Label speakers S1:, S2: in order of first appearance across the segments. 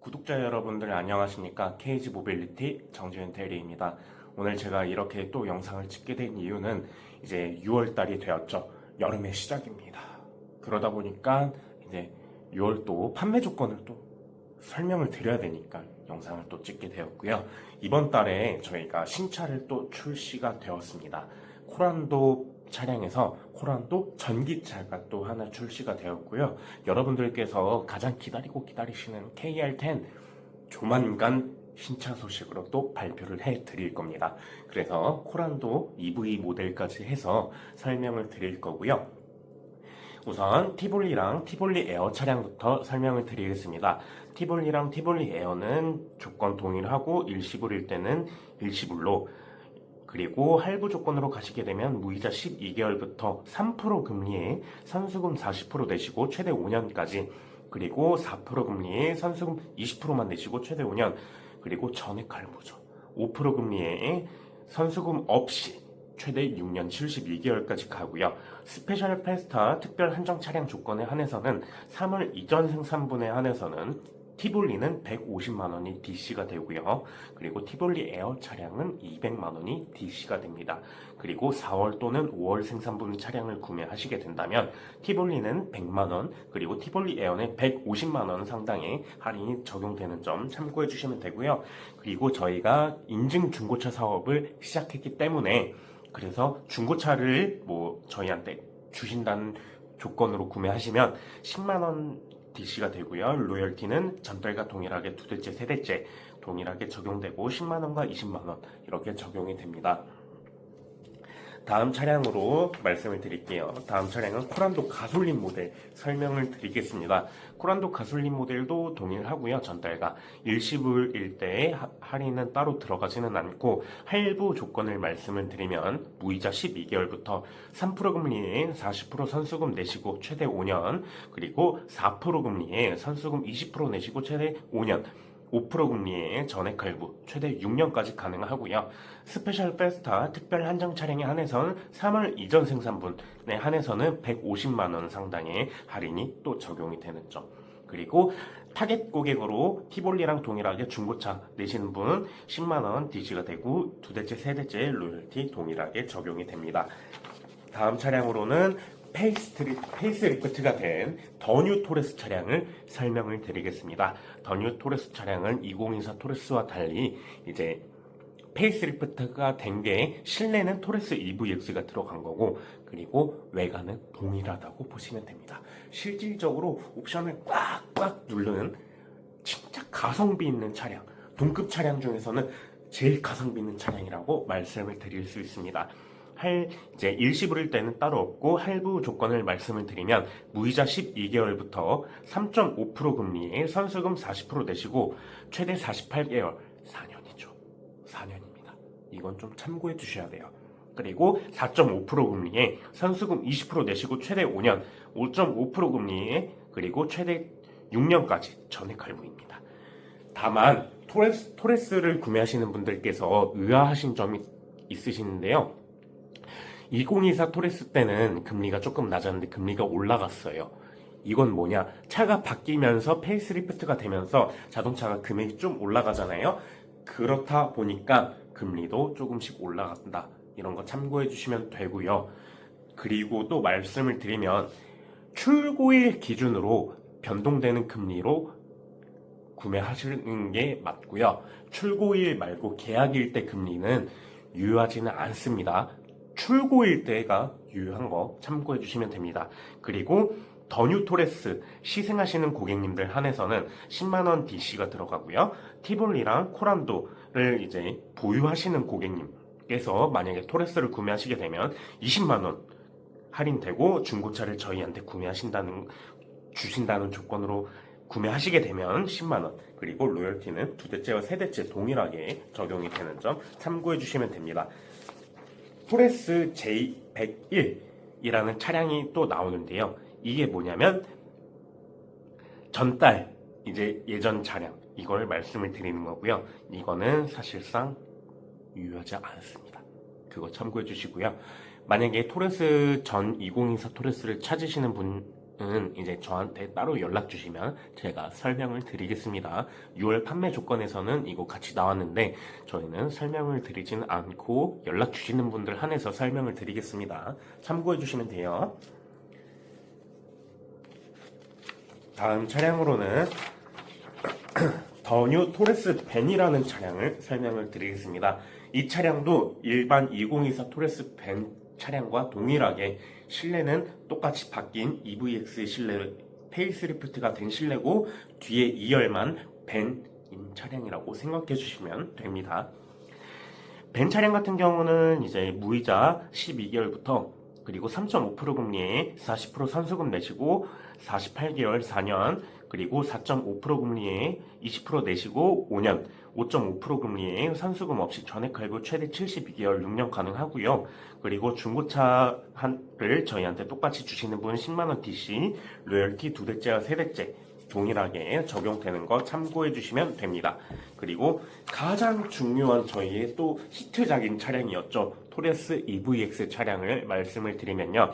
S1: 구독자 여러분들 안녕하십니까? KG 모빌리티 정지현 대리입니다. 오늘 제가 이렇게 또 영상을 찍게 된 이유는 이제 6월달이 되었죠. 여름의 시작입니다. 그러다 보니까 이제 6월 또 판매 조건을 또 설명을 드려야 되니까 영상을 또 찍게 되었고요. 이번 달에 저희가 신차를 또 출시가 되었습니다. 코란도 차량에서 코란도 전기차가 또 하나 출시가 되었고요. 여러분들께서 가장 기다리시는 KR10 조만간 신차 소식으로 또 발표를 해 드릴 겁니다. 그래서 코란도 EV 모델까지 해서 설명을 드릴 거고요. 우선 티볼리랑 티볼리 에어 차량부터 설명을 드리겠습니다. 티볼리랑 티볼리 에어는 조건 동일하고 일시불일 때는 일시불로, 그리고 할부 조건으로 가시게 되면 무이자 12개월부터 3% 금리에 선수금 40% 내시고 최대 5년까지, 그리고 4% 금리에 선수금 20%만 내시고 최대 5년, 그리고 전액 할부죠. 5% 금리에 선수금 없이 최대 6년 72개월까지 가고요. 스페셜 페스타 특별 한정 차량 조건에 한해서는 3월 이전 생산분에 한해서는 티볼리는 150만원이 DC가 되고요. 그리고 티볼리 에어 차량은 200만원이 DC가 됩니다. 그리고 4월 또는 5월 생산분 차량을 구매하시게 된다면 티볼리는 100만원, 그리고 티볼리 에어는 150만원 상당의 할인이 적용되는 점 참고해 주시면 되고요. 그리고 저희가 인증 중고차 사업을 시작했기 때문에, 그래서 중고차를 저희한테 주신다는 조건으로 구매하시면 10만원 DC가 되고요. 로열티는 전달과 동일하게 두 대째, 세 대째 동일하게 적용되고 10만원과 20만원 이렇게 적용이 됩니다. 다음 차량으로 말씀을 드릴게요. 다음 차량은 코란도 가솔린 모델 설명을 드리겠습니다. 코란도 가솔린 모델도 동일하고요. 전달가 일시불일 때의 할인은 따로 들어가지는 않고, 할부 조건을 말씀을 드리면 무이자 12개월부터 3% 금리에 40% 선수금 내시고 최대 5년, 그리고 4% 금리에 선수금 20% 내시고 최대 5년, 5% 금리에 전액 할부 최대 6년까지 가능하고요. 스페셜 페스타 특별 한정 차량에 한해서는 3월 이전 생산분에 한해서는 150만원 상당의 할인이 또 적용이 되는 점, 그리고 타겟 고객으로 티볼리랑 동일하게 중고차 내시는 분은 10만원 DC가 되고 두 대째, 세 대째 로열티 동일하게 적용이 됩니다. 다음 차량으로는 페이스리프트가 된 더뉴 토레스 차량을 설명을 드리겠습니다. 더뉴 토레스 차량은 2024 토레스와 달리 이제 페이스리프트가 된 게, 실내는 토레스 EVX가 들어간 거고, 그리고 외관은 동일하다고 보시면 됩니다. 실질적으로 옵션을 꽉꽉 누르는 진짜 가성비 있는 차량, 동급 차량 중에서는 제일 가성비 있는 차량이라고 말씀을 드릴 수 있습니다. 이제 일시불일 때는 따로 없고, 할부 조건을 말씀을 드리면 무이자 12개월부터 3.5% 금리에 선수금 40% 내시고 최대 48개월, 4년이죠. 4년입니다. 이건 좀 참고해 주셔야 돼요. 그리고 4.5% 금리에 선수금 20% 내시고 최대 5년, 5.5% 금리에 그리고 최대 6년까지 전액 할부입니다. 다만 토레스를 구매하시는 분들께서 의아하신 점이 있으시는데요. 2024 토레스 때는 금리가 조금 낮았는데 금리가 올라갔어요. 이건 뭐냐? 차가 바뀌면서 페이스리프트가 되면서 자동차가 금액이 좀 올라가잖아요. 그렇다 보니까 금리도 조금씩 올라간다. 이런 거 참고해 주시면 되고요. 그리고 또 말씀을 드리면 출고일 기준으로 변동되는 금리로 구매하시는 게 맞고요. 출고일 말고 계약일 때 금리는 유효하지는 않습니다. 출고일 때가 유효한 거 참고해 주시면 됩니다. 그리고 더뉴 토레스 시승하시는 고객님들 한해서는 10만원 DC가 들어가고요. 티볼리랑 코란도를 이제 보유하시는 고객님께서 만약에 토레스를 구매하시게 되면 20만원 할인되고, 중고차를 저희한테 주신다는 조건으로 구매하시게 되면 10만원, 그리고 로열티는 두 대째와 세 대째 동일하게 적용이 되는 점 참고해 주시면 됩니다. 토레스 J101이라는 차량이 또 나오는데요. 이게 뭐냐면 전달, 이제 예전 차량, 이걸 말씀을 드리는 거고요. 이거는 사실상 유효하지 않습니다. 그거 참고해 주시고요. 만약에 토레스 전 2024 토레스를 찾으시는 분 이제 저한테 따로 연락 주시면 제가 설명을 드리겠습니다. 6월 판매 조건에서는 이거 같이 나왔는데 저희는 설명을 드리지는 않고 연락 주시는 분들 한해서 설명을 드리겠습니다. 참고해 주시면 돼요. 다음 차량으로는 더뉴 토레스 벤이라는 차량을 설명을 드리겠습니다. 이 차량도 일반 2024 토레스 벤 차량과 동일하게 실내는 똑같이 바뀐 EVX 실내 페이스리프트가 된 실내고 뒤에 2열만 벤인 차량이라고 생각해 주시면 됩니다. 벤 차량 같은 경우는 이제 무이자 12개월부터 그리고 3.5% 금리에 40% 선수금 내시고 48개월 4년 그리고 4.5% 금리에 20% 내시고 5년 5.5% 금리에 선수금 없이 전액 할부 최대 72개월 6년 가능하고요. 그리고 중고차를 저희한테 똑같이 주시는 분 10만원 DC 로열티 2대째와 3대째 동일하게 적용되는 거 참고해 주시면 됩니다. 그리고 가장 중요한 저희의 또 히트작인 차량이었죠. 토레스 EVX 차량을 말씀을 드리면요.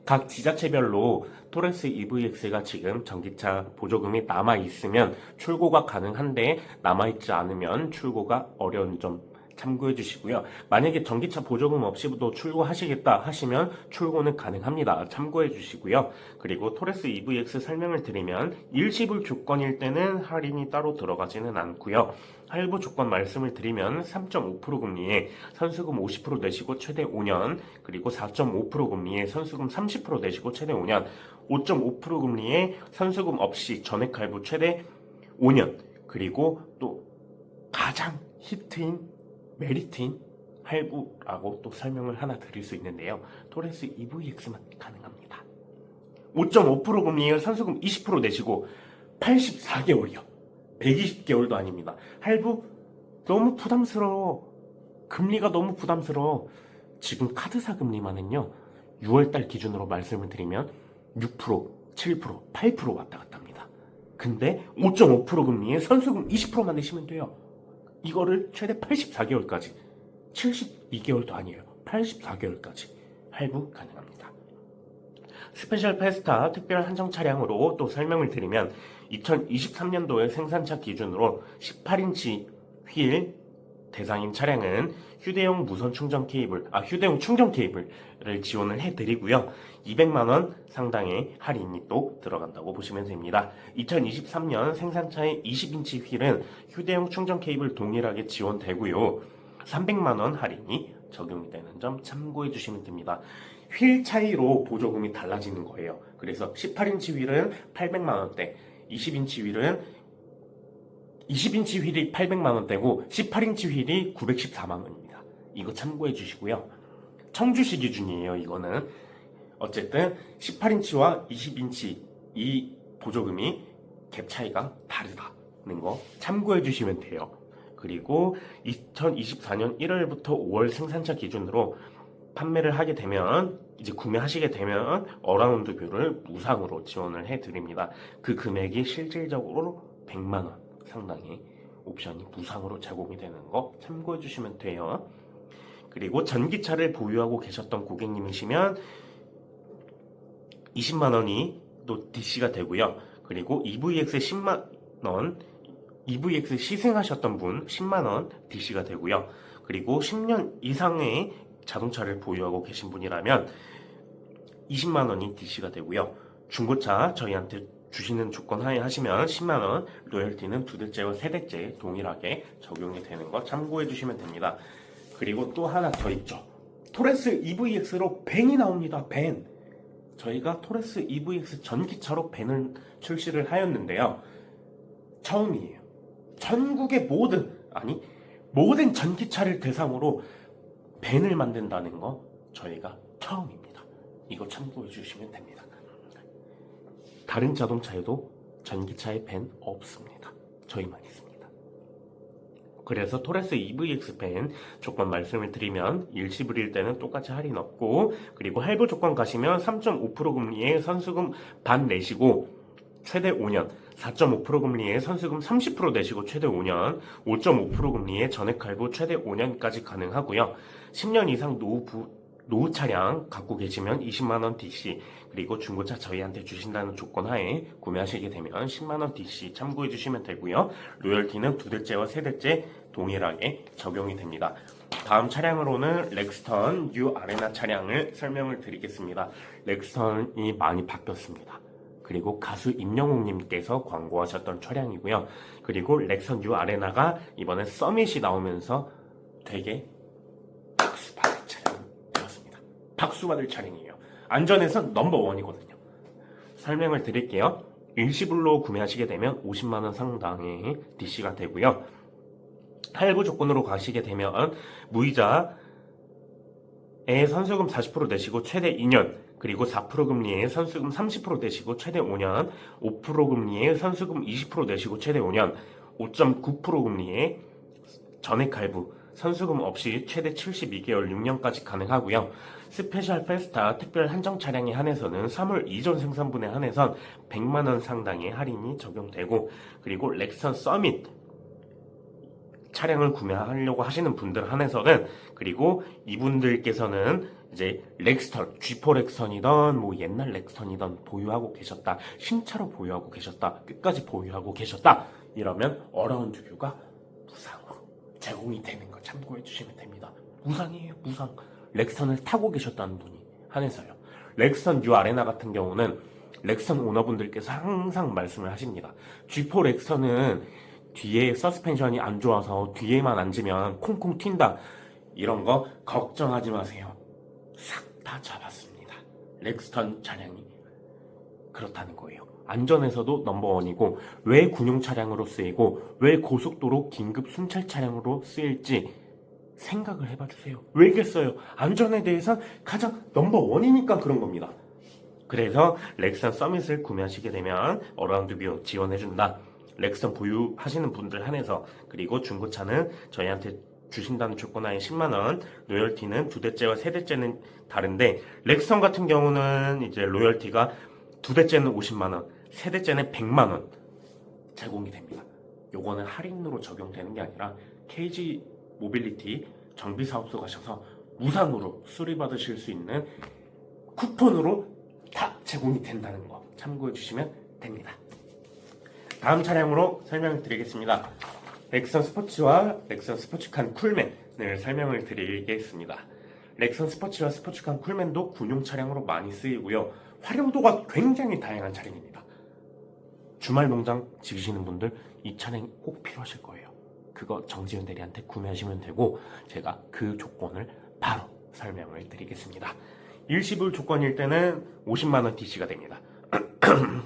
S1: 각 지자체별로 토레스 EVX가 지금 전기차 보조금이 남아있으면 출고가 가능한데 남아있지 않으면 출고가 어려운 점 참고해 주시고요. 만약에 전기차 보조금 없이도 출고하시겠다 하시면 출고는 가능합니다. 참고해 주시고요. 그리고 토레스 EVX 설명을 드리면 일시불 조건일 때는 할인이 따로 들어가지는 않고요. 할부 조건 말씀을 드리면 3.5% 금리에 선수금 50% 내시고 최대 5년 그리고 4.5% 금리에 선수금 30% 내시고 최대 5년 5.5% 금리에 선수금 없이 전액 할부 최대 5년 그리고 또 가장 히트인 메리트인 할부라고 또 설명을 하나 드릴 수 있는데요. 토레스 EVX만 가능합니다. 5.5% 금리에 선수금 20% 내시고 84개월이요. 120개월도 아닙니다. 할부 너무 부담스러워. 금리가 너무 부담스러워. 지금 카드사 금리만은요. 6월달 기준으로 말씀을 드리면 6%, 7%, 8% 왔다 갔다 합니다. 근데 5.5% 금리에 선수금 20%만 내시면 돼요. 이거를 최대 84개월까지 72개월도 아니에요. 84개월까지 할부 가능합니다. 스페셜 페스타 특별 한정 차량으로 또 설명을 드리면 2023년도에 생산차 기준으로 18인치 휠 대상인 차량은 휴대용 무선 충전 케이블, 휴대용 충전 케이블을 지원을 해드리고요. 200만원 상당의 할인이 또 들어간다고 보시면 됩니다. 2023년 생산차의 20인치 휠은 휴대용 충전 케이블 동일하게 지원되고요. 300만원 할인이 적용이 되는 점 참고해 주시면 됩니다. 휠 차이로 보조금이 달라지는 거예요. 그래서 18인치 휠은 800만원대, 20인치 휠이 800만원대고 18인치 휠이 914만원입니다. 이거 참고해 주시고요. 청주시 기준이에요. 이거는 어쨌든 18인치와 20인치 이 보조금이 갭 차이가 다르다는 거 참고해 주시면 돼요. 그리고 2024년 1월부터 5월 생산차 기준으로 판매를 하게 되면 이제 구매하시게 되면 어라운드뷰를 무상으로 지원을 해드립니다. 그 금액이 실질적으로 100만원 상당의 옵션이 무상으로 제공이 되는 거 참고해 주시면 돼요. 그리고 전기차를 보유하고 계셨던 고객님이시면 20만원이 또 DC가 되고요. 그리고 EVX 10만원, EVX 시승하셨던 분 10만원 DC가 되고요. 그리고 10년 이상의 자동차를 보유하고 계신 분이라면 20만원이 DC가 되고요. 중고차 저희한테 주시는 조건 하에 하시면 10만원, 로열티는 2대째와 3대째 동일하게 적용이 되는 거 참고해 주시면 됩니다. 그리고 또 하나 더 있죠. 토레스 EVX로 벤이 나옵니다. 벤. 저희가 토레스 EVX 전기차로 벤을 출시를 하였는데요. 처음이에요. 전국의 모든 전기차를 대상으로 벤을 만든다는 거 저희가 처음입니다. 이거 참고해 주시면 됩니다. 다른 자동차에도 전기차에 벤 없습니다. 저희만 있습니다. 그래서 토레스 EVX 벤 조건 말씀을 드리면 일시불일 때는 똑같이 할인 없고 그리고 할부 조건 가시면 3.5% 금리에 선수금 반 내시고 최대 5년 4.5% 금리에 선수금 30% 내시고 최대 5년 5.5% 금리에 전액 할부 최대 5년까지 가능하고요. 10년 이상 노후 차량 갖고 계시면 20만원 DC, 그리고 중고차 저희한테 주신다는 조건 하에 구매하시게 되면 10만원 DC 참고해 주시면 되고요. 로열티는 두 대째와 세 대째 동일하게 적용이 됩니다. 다음 차량으로는 렉스턴 뉴 아레나 차량을 설명을 드리겠습니다. 렉스턴이 많이 바뀌었습니다. 그리고 가수 임영웅님께서 광고하셨던 차량이고요. 그리고 렉스턴 뉴 아레나가 이번에 서밋이 나오면서 되게 박수받을 차량이 되었습니다. 박수받을 차량이에요. 안전에서 넘버원이거든요. 설명을 드릴게요. 일시불로 구매하시게 되면 50만원 상당의 DC가 되고요. 할부 조건으로 가시게 되면 무이자에 선수금 40% 내시고 최대 2년, 그리고 4% 금리에 선수금 30% 내시고 최대 5년, 5% 금리에 선수금 20% 내시고 최대 5년, 5.9% 금리에 전액 할부, 선수금 없이 최대 72개월 6년까지 가능하고요. 스페셜 페스타 특별 한정 차량에 한해서는 3월 이전 생산분에 한해선 100만원 상당의 할인이 적용되고, 그리고 렉선 서밋 차량을 구매하려고 하시는 분들 한해서는, 그리고 이분들께서는 이제 렉스턴, G4 렉선이던 뭐 옛날 렉스턴이던 보유하고 계셨다, 신차로 보유하고 계셨다, 끝까지 보유하고 계셨다, 이러면 어라운드 뷰가 무상으로 제공이 되는 거 참고해 주시면 됩니다. 무상이에요, 무상. 렉스턴을 타고 계셨다는 분이 한해서요. 렉스턴 뉴 아레나 같은 경우는 렉스턴 오너분들께서 항상 말씀을 하십니다. G4 렉스턴은 뒤에 서스펜션이 안 좋아서 뒤에만 앉으면 콩콩 튄다, 이런 거 걱정하지 마세요. 싹 다 잡았습니다. 렉스턴 차량이 그렇다는 거예요. 안전에서도 넘버원이고, 왜 군용 차량으로 쓰이고 왜 고속도로 긴급 순찰 차량으로 쓰일지 생각을 해봐 주세요. 왜겠어요? 안전에 대해선 가장 넘버원이니까 그런 겁니다. 그래서 렉선 서밋을 구매하시게 되면 어라운드 뷰 지원해준다. 렉선 보유하시는 분들 한해서, 그리고 중고차는 저희한테 주신다는 조건하에 10만원, 로열티는 두 대째와 세 대째는 다른데, 렉선 같은 경우는 이제 로열티가 두 대째는 50만원, 세 대째는 100만원 제공이 됩니다. 요거는 할인으로 적용되는 게 아니라 KG 모빌리티 정비사업소 가셔서 무상으로 수리받으실 수 있는 쿠폰으로 다 제공이 된다는 거 참고해 주시면 됩니다. 다음 차량으로 설명을 드리겠습니다. 렉선 스포츠와 렉선 스포츠칸 쿨맨을 설명을 드리겠습니다. 렉선 스포츠와 스포츠칸 쿨맨도 군용 차량으로 많이 쓰이고요. 활용도가 굉장히 다양한 차량입니다. 주말 농장 지으시는 분들 이 차량이 꼭 필요하실 거예요. 그거 정지현 대리한테 구매하시면 되고, 제가 그 조건을 바로 설명을 드리겠습니다. 일시불 조건일 때는 50만원 DC가 됩니다.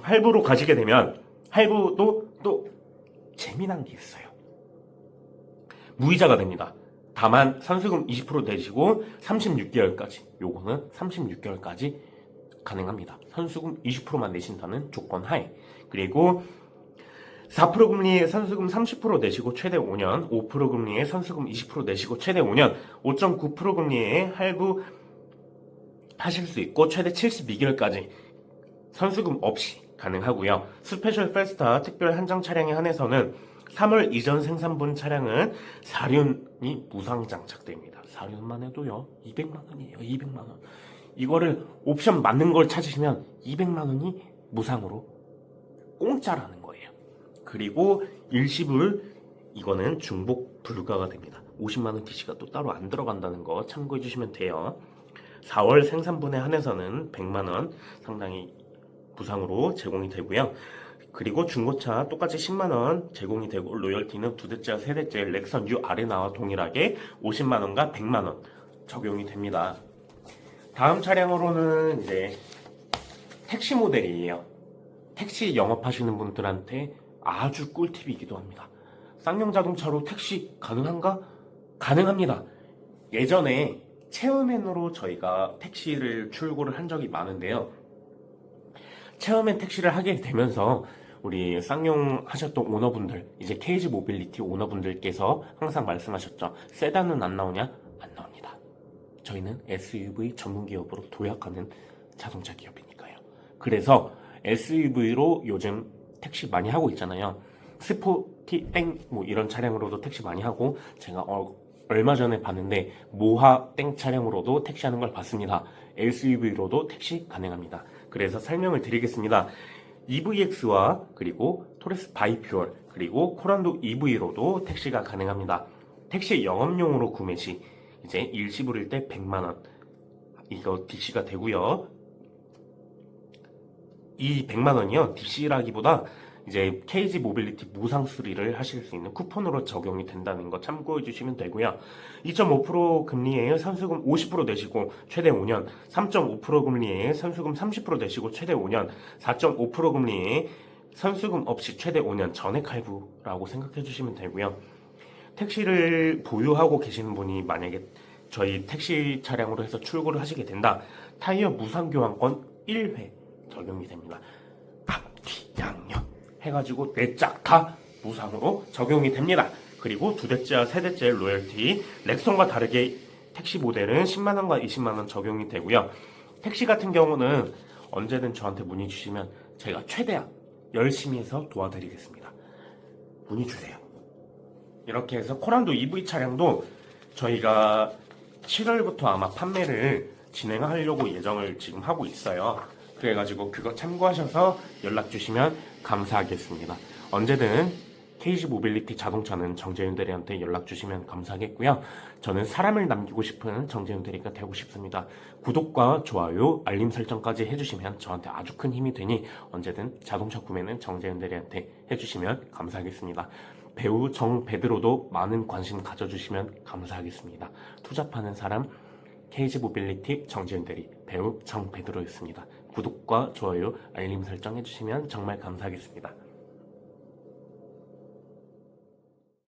S1: 할부로 가시게 되면 할부도 또 재미난 게 있어요. 무이자가 됩니다. 다만 선수금 20% 내시고 36개월까지, 요거는 36개월까지 가능합니다. 선수금 20%만 내신다는 조건 하에. 그리고 4% 금리에 선수금 30% 내시고 최대 5년, 5% 금리에 선수금 20% 내시고 최대 5년, 5.9% 금리에 할부 하실 수 있고 최대 72개월까지 선수금 없이 가능하고요. 스페셜 페스타 특별 한정 차량에 한해서는 3월 이전 생산분 차량은 사륜이 무상 장착됩니다. 사륜만 해도요 200만원이에요. 200만원. 이거를 옵션 맞는 걸 찾으시면 200만원이 무상으로 공짜라는 거예요. 그리고 일시불, 이거는 중복 불가가 됩니다. 50만원 DC가 또 따로 안 들어간다는 거 참고해 주시면 돼요. 4월 생산분에 한해서는 100만원 상당히 무상으로 제공이 되고요. 그리고 중고차 똑같이 10만원 제공이 되고, 로열티는 두 대째와 세 대째 렉선 뉴 아레나와 동일하게 50만원과 100만원 적용이 됩니다. 다음 차량으로는 이제 택시 모델이에요. 택시 영업하시는 분들한테 아주 꿀팁이기도 합니다. 쌍용 자동차로 택시 가능한가? 가능합니다. 예전에 체험맨으로 저희가 택시를 출고를 한 적이 많은데요. 체험맨 택시를 하게 되면서 우리 쌍용 하셨던 오너분들, 이제 KG 모빌리티 오너분들께서 항상 말씀하셨죠. 세단은 안 나오냐? 안 나옵니다. 저희는 SUV 전문 기업으로 도약하는 자동차 기업이니까요. 그래서 SUV로 요즘 택시 많이 하고 있잖아요. 스포티 땡 뭐 이런 차량으로도 택시 많이 하고, 제가 얼마 전에 봤는데 모하 땡 차량으로도 택시하는 걸 봤습니다. SUV로도 택시 가능합니다. 그래서 설명을 드리겠습니다. EVX와 그리고 토레스 바이퓨얼 그리고 코란도 EV로도 택시가 가능합니다. 택시 영업용으로 구매 시 이제 일시불일 때 100만원 이거 DC가 되고요. 이 100만원이요 DC라기보다 이제 KG 모빌리티 무상 수리를 하실 수 있는 쿠폰으로 적용이 된다는 거 참고해 주시면 되고요. 2.5% 금리에 선수금 50% 내시고 최대 5년, 3.5% 금리에 선수금 30% 내시고 최대 5년, 4.5% 금리에 선수금 없이 최대 5년 전액 할부라고 생각해 주시면 되고요. 택시를 보유하고 계시는 분이 만약에 저희 택시 차량으로 해서 출고를 하시게 된다. 타이어 무상 교환권 1회 적용이 됩니다. 앞뒤 양옆 해가지고 4짝 다 무상으로 적용이 됩니다. 그리고 2대째와 3대째 로열티 렉선과 다르게 택시 모델은 10만원과 20만원 적용이 되고요. 택시 같은 경우는 언제든 저한테 문의 주시면 제가 최대한 열심히 해서 도와드리겠습니다. 문의 주세요. 이렇게 해서 코란도 EV 차량도 저희가 7월부터 아마 판매를 진행하려고 예정을 지금 하고 있어요. 그래가지고 그거 참고하셔서 연락 주시면 감사하겠습니다. 언제든 KG 모빌리티 자동차는 정재윤 대리한테 연락 주시면 감사하겠고요. 저는 사람을 남기고 싶은 정재윤 대리가 되고 싶습니다. 구독과 좋아요, 알림 설정까지 해주시면 저한테 아주 큰 힘이 되니 언제든 자동차 구매는 정재윤 대리한테 해주시면 감사하겠습니다. 배우 정베드로도 많은 관심 가져주시면 감사하겠습니다. 투잡하는 사람 KG 모빌리티 정재윤 대리 배우 정베드로였습니다. 구독과 좋아요, 알림 설정 해주시면 정말 감사하겠습니다.